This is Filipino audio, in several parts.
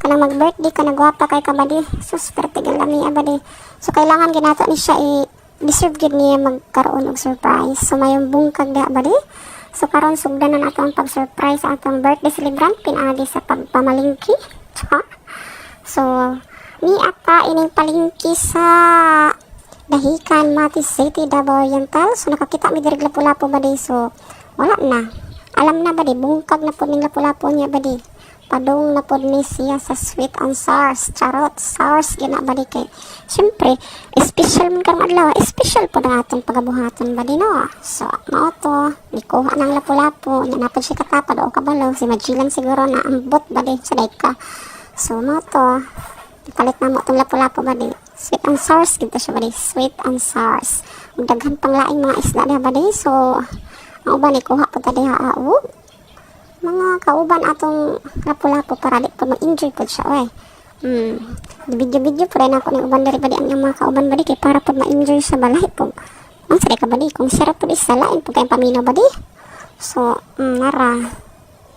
kanang mag-birthday ka nagwapa kay ka badi. Sus pertigal lami badi. So kailangan ginato ni siya deserve gid niya magkaroon og surprise. So mayong bungkag da badi. So karon sugdan na nato ang pag-surprise sa atong birthday celebrant pinagi sa pagpamalingki. So ni ata ining palingki sa Dahican, Mati City, Davao Oriental. So nakakita mi diri lapu-lapu badi. So wala na. Alam na badi bungkag na pud ning lapu-lapu niya badi. Padung na pod ni siya sa sweet and sours. Charot, sours gina badi kay. Siyempre, special man karong adlaw. Special po na atong pagabuhaton badi no. So, mao to. Ikuha ng lapu-lapu. Yan na po siya katapad o kabalo. Si Magellan siguro na ambot badi sa dayka. So, mao to. Palit na mo itong lapu-lapu badi. Sweet and sours gito siya badi. Sweet and sours. Daghan pang laing mga isda na badi. So, mao ba ni kuha po tadi haawog. Mga kauban atong lapu-lapu para di po mag-enjoy po siya oy. Video po rin ako ng uban dari badi ang mga kauban badi kay para po ma-enjoy sa balay po. Ang saray ka badi kung sarap po isalain po kayong paminaw badi. So nara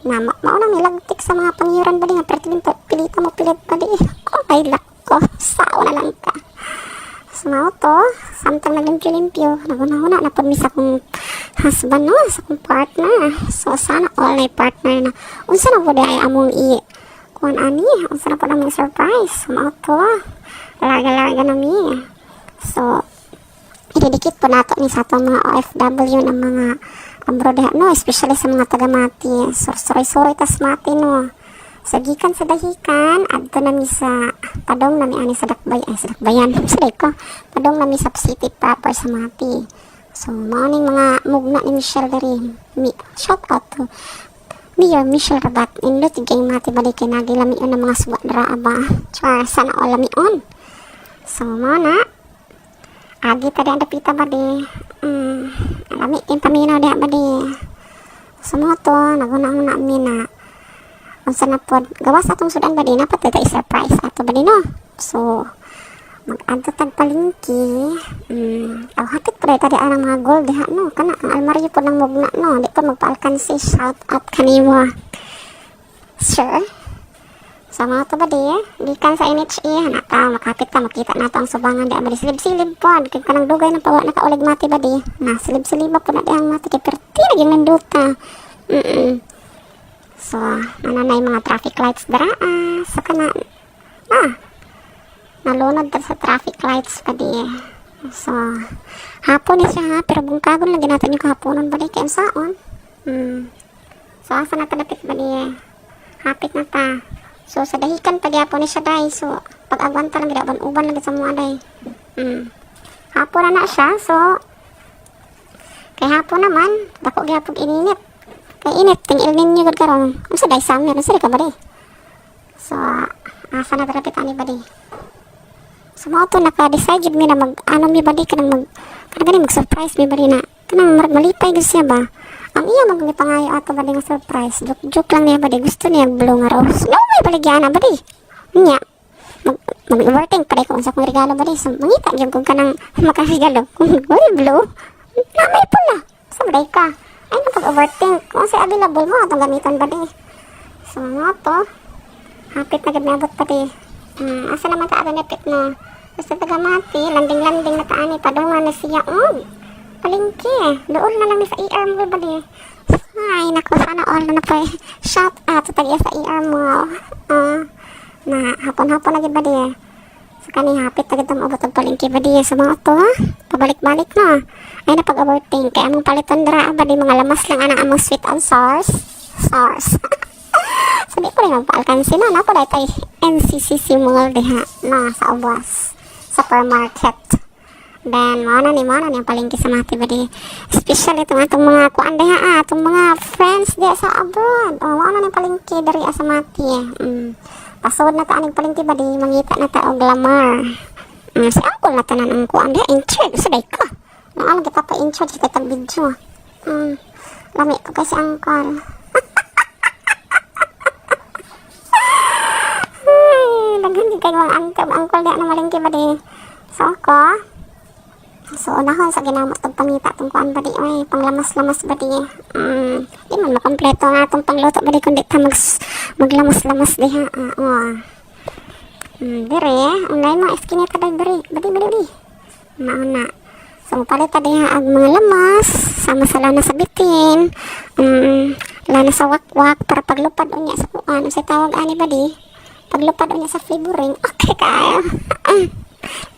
na maunang nilagtik sa mga pangyuran badi nga pero pilita mo pilit badi. Okay lako sao na lang ka. So mao to samtang naglimpyo-limpyo naguna-una na po mi sa akong husband no, sa akong partner. So sana all na partner na unsa na po ay among kuan ani unsa na po namang surprise. So mao to larga-larga na mi. So ididikit po nato ni sa atong mga OFW ng mga abroad no, especially sa mga taga-Mati. So soroy-soroy tas Mati no. So gikan sa Dahican adto nami sa padong nami ani sa Dakbayan sa ko padong nami sa city proper sa Mati. So mao ning mga mugna ni Michelle diri. Shout out to Mayor Michelle Rabat indot gay Mati bali kay nagilamion ng mga suba dra ba. Char sana all lamion. So mao na agi ta di dapita badi. Alami tin paminaw di badi. So mao to naguna-una mi na unsa na pod gawas atong sudan badi na patay ta surprise ato badi no. So mag-adto tag palingki. Hapit pa tadi ang mga gold diha no. Kana ang almaryo po ng mugna no. Di pa magpaalkansi. Shout out kanimo sir. Sa mga to badi gikan sa NHA hanata makapit ka makita nato ang subangan di badi silib-silib po kay kanang dugay na pawa nakaulig Mati badi na silib-silib po na di ang Mati kay perti lagi nanduta. So nanay mga traffic lights dara sa kana nalunod ta sa traffic lights pa di. So hapon ni siya ha, pero bungkagon lang natin yung kahaponon ba di kaya saon. So asa na kadapit ba di hapit na ta. So sa Dahican pagyapon ni siya day. So pag agwanta lang gid uban lang sa mga day. Hapon na siya. So kay hapon naman dako gyapon ininit. Kay init ting El Niño gud karon. Unsa day summer unsa ka ba di. So asa na kadapit ani ba di. So mao to naka-decide jud mi na mag-ano mi badi kanang mag-surprise mi badi na kanang malipay gyud siya ba. Ang iya magpangayo ato badi nga surprise. Joke lang niya badi gusto niya blue nga rose. No may baligyan na badi. Nya mag-overthink pa ko unsa kong regalo badi. So mangita gyud kung kanang makaregalo. Kung blue na may pula. Sa badi ka. Ay na pag-overthink. Kung sa available mo atong gamiton badi. So mao to. Hapit na gud nabot pati. Asa naman ta benefit no. Basta taga-Mati, landing-landing na taani padungan na siya. Palingki. Doon na lang sa ER mo bali. Ay, naku, sana all na po. Shout out sa tagiya sa ER mo. Na hapon-hapon na gid bali. So kani hapit na gid mo abot og palingki bali sa mga to. Pabalik-balik no. Ay na pag-overthink kay among paliton dra bali mga lamas lang ana among sweet and sours. Sabi ko rin magpaalkansi na ako dahil tayo NCCC Mall diha na sa Obwas supermarket. Then mana ni ang palingki sa Mati badi. Especially itong atong mga kuan diha atong mga friends diha sa abroad. Mana ni palingki dari sa Mati. Pasod na ta aning palingki badi mangita na ta og glamour. Si Uncle na tanan ang kuan diha in charge sa day ka. Nang kita pa in charge kita tag video. Lami ko kasi Uncle. Daghan kay ang angkol di na malingki ba di. So ako. So unahon sa ginamot tag pangita tong kuan ba di oy panglamas-lamas ba di. Di man makompleto nga tong pangluto ba di kundi ta maglamas-lamas diha. Dire, unay mga iskinita day bari. Badi. Nauna. So, palit diha ang mga lamas, sama sa lana sa bitin, lana sa wakwak, para paglupad unya sa kuan, sa tawag ani badi, paglupad unya sa flavoring, okay kayo.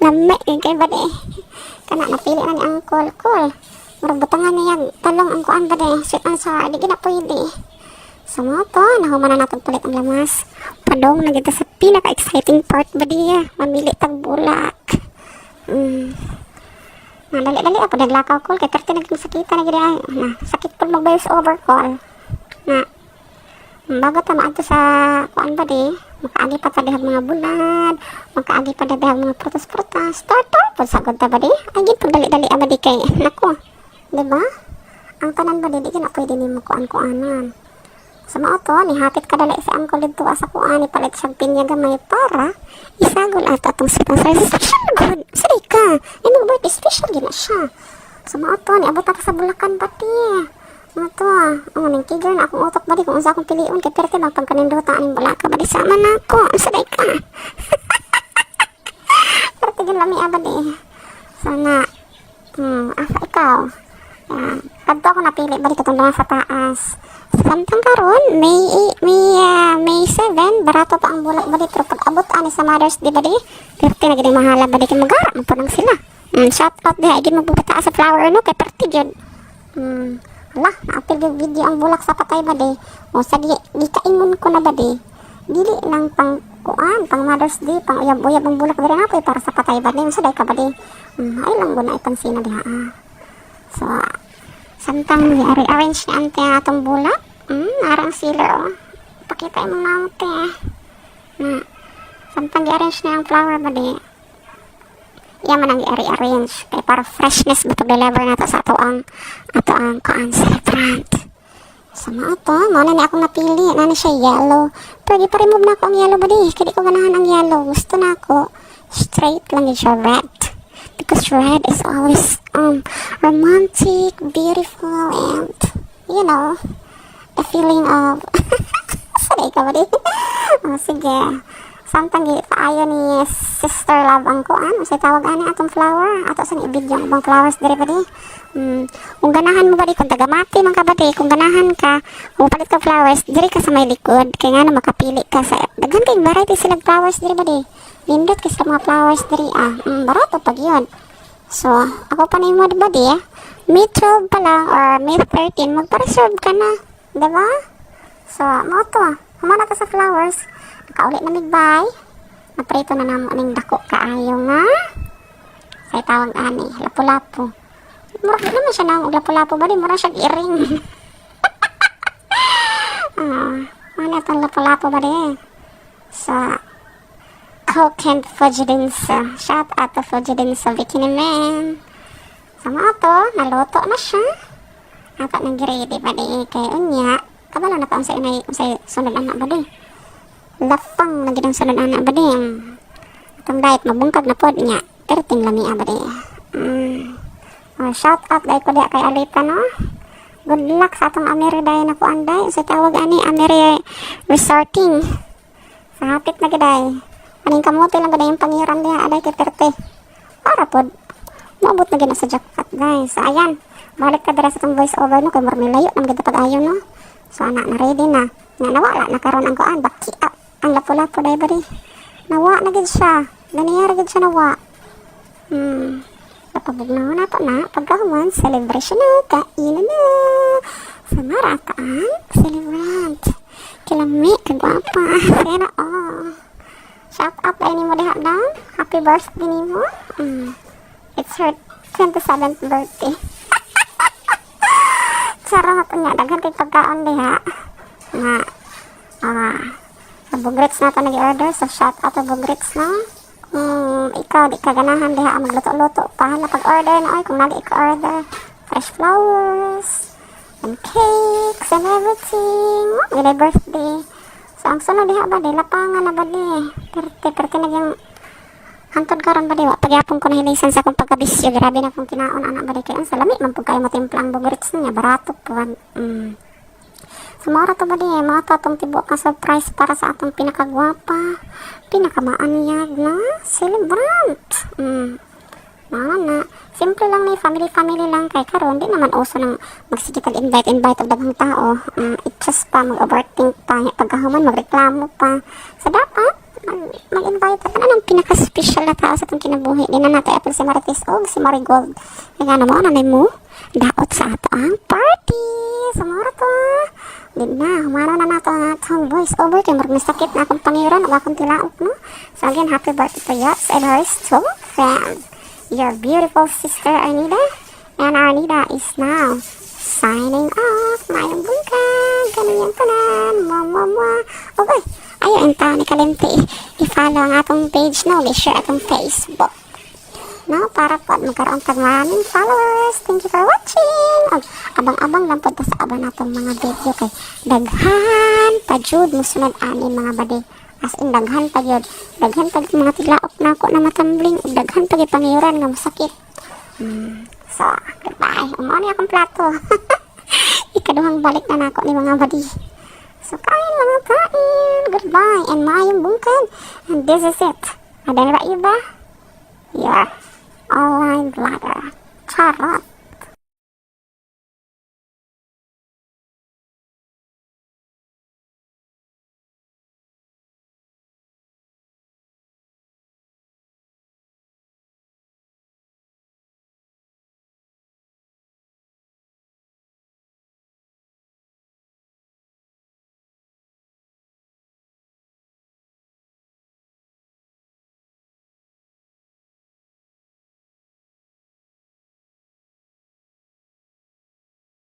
Lame, kay badi. Kana, napili na ni Uncle, cool. Murag butangan niya, talong ang kuan badi, sweet and sour, di gina pwede. So, mo to, nahuman na natin palit ang lamas. Padong, nagita sa pinaka-exciting part badi, mamili tag bulak. Dali-dali ako naglakaw call kay perti naging sakita na gid ay na sakit pud mag voice over call na bago ta maadto sa kuan ba di makaagi pa ta dihang mga bulad makaagi pa dihang mga prutas starter pud sagod ta ba di ay gid pud dali-dali ama di kay nako di ba ang tanan ba di na pwede nimo kuan-kuanan sa mao to ni hapit ka dali sa angkol dito sa kuan ni palit siyang pinya gamay para isagol ato atong sitang special good say ka imong birthday special gina siya sa mao to ni abot ka sa Bulacan pati mao to ning tigger na akong utok bali kung unsa akong piliun kay perti magpang kanindota aning Bulacan bali sama nako say ka perti gyud lami abadi sana ikaw kadto ako napili bali katong mga sa taas samtang karon May 7 barato pa ang bulak bali pero pag abot ani sa Mother's Day bali perti na gid mahala bali kay magara mo pa nang sila shout out diha gid magbubata sa flower no kay perti gyud hala naapil gyud video ang bulak sa patay bali o sa gikaingon ko na bali dili lang pang kuan pang Mother's Day pang uyab-uyab ang bulak diri na para sa patay bali sa day ka bali ay lang guna ipansin na diha so samtang i-arrange ni ante atong bulak arang sila pakita mo na ante samtang i-arrange na ang flower ba di yan man ang i-arrange kaya para freshness ba deliver na to sa ato ang kaan celebrant sa mga ito muna ni akong napili na siya yellow pero i-remove na ako ang yellow ba di kaya di ko ganahan ang yellow gusto na ako straight lang yung siya red because red is always romantic, beautiful, and you know, the feeling of sorry ka ba di? Sige samtang paayo ni Sister Love ang kuan sa tawag ani atong flower ato sa i-video ang ibang flowers diri ba di kung ganahan mo ba di kung tagamati man ka ba di kung ganahan ka kung palit ka flowers diri ka sa may likod kaya nga na makapili ka sa daghan kay variety sila flowers diri ba di nindot kasi sa mga flowers diri barato pag yun so ako pa na mo diba di May 12 pa lang or May 13 magpa-reserve ka na diba so mo to humana ka sa flowers nakaulit na migbay naprito na namo aning dako kaayo nga say tawag ani lapu-lapu murag naman siya na lapu-lapu ba di murag siya iring ano itong lapu-lapu ba di sa Coke and Fujidensa. Shout out to Fujidensa Bikini Man. Sama to, naluto na siya. Ato nang giredi ba di kay unya. Kabalo na pa unsay sunod anak ba di. Lafang na gidang sunod anak ba di. Atong diet mabungkag na pod nya. Perting lami ba di. Shout out dai ko dia kay Alita no. Good luck sa atong Amiri day na ko anday. Sa tawag ani Amiri Resorting. Sa hapit na giday. Aning kamote lang gada yung pangiran niya aday kay perte para pod maabot na gina sa jackpot guys ayan balik ka dira sa tong voice over no kay marmilayo ang ganda pag ayo no so anak na ready na nga nawala na karon ang kuan baki up ang lapu-lapu day bari nawa na gid siya ganiyara gid siya nawa napabugnaw na to na pagkahuman celebration na kainan na sa marataan celebrant kilami kagwapa pero shout out ay ni mo diha daw. Happy birthday ni mo. It's her 27th birthday. Sarap nga daghan kay pagkaon diha. Na bugrits na pa nag-order so shout out to bugrits na. Ikaw di ka ganahan diha magluto-luto pa na pag-order na kung nali ka-order fresh flowers and cakes and everything. Good birthday. So, ang sunod diha ba di lapangan na ba di perte nagyang hantod karon ba di wa pagyapon ko na hilisan sa akong pagkabisyo grabe na akong kinaon anak ba di kay ang salami man pud kayo matimpla ang bugurits niya barato po Sumara to ba di, mga to atong tibuok ka surprise para sa atong pinakagwapa, pinakamaanyag na celebrant. Na. Simple lang ni family lang kay karon di naman uso nang magsigitag invite og daghang tao. Itras pa mag-overthink pa pagkahuman magreklamo pa. So dapat mag-invite ka na ng pinaka-special na tao sa itong kinabuhi. Di na natin apel si Marites o si Marigold. Kaya na mo, nanay mo, daot sa ato ang party. Sumara to. Di na, humano na nato ang atong voice over. Kaya marami sakit na akong pangiran o akong tilaok, no? So again, happy birthday to Yachts and her two friends. Your beautiful sister, Arnida. And Arnida is now signing off. Mayang bungkag. Ganun yung tanan. Mwa. Okay. Ayun, enta ni Kalimti. I-follow ang atong page, no? I-share atong Facebook. No? Para po magkaroon tag maraming followers. Thank you for watching. Abang-abang lang po sa abang natong mga video kay daghan pa jud musunod ani mga bade. As in, daghan pa yun. Daghan pa mga tiglaok na ako na matambling. Daghan pa yung pangyuran nga masakit. So, goodbye. Umani akong plato. Ikaduhang balik na nako ni mga badi. So, kain mga kain. Goodbye. And mayong bungkag. And this is it. Adan ba iba? You're online vlogger. Charot.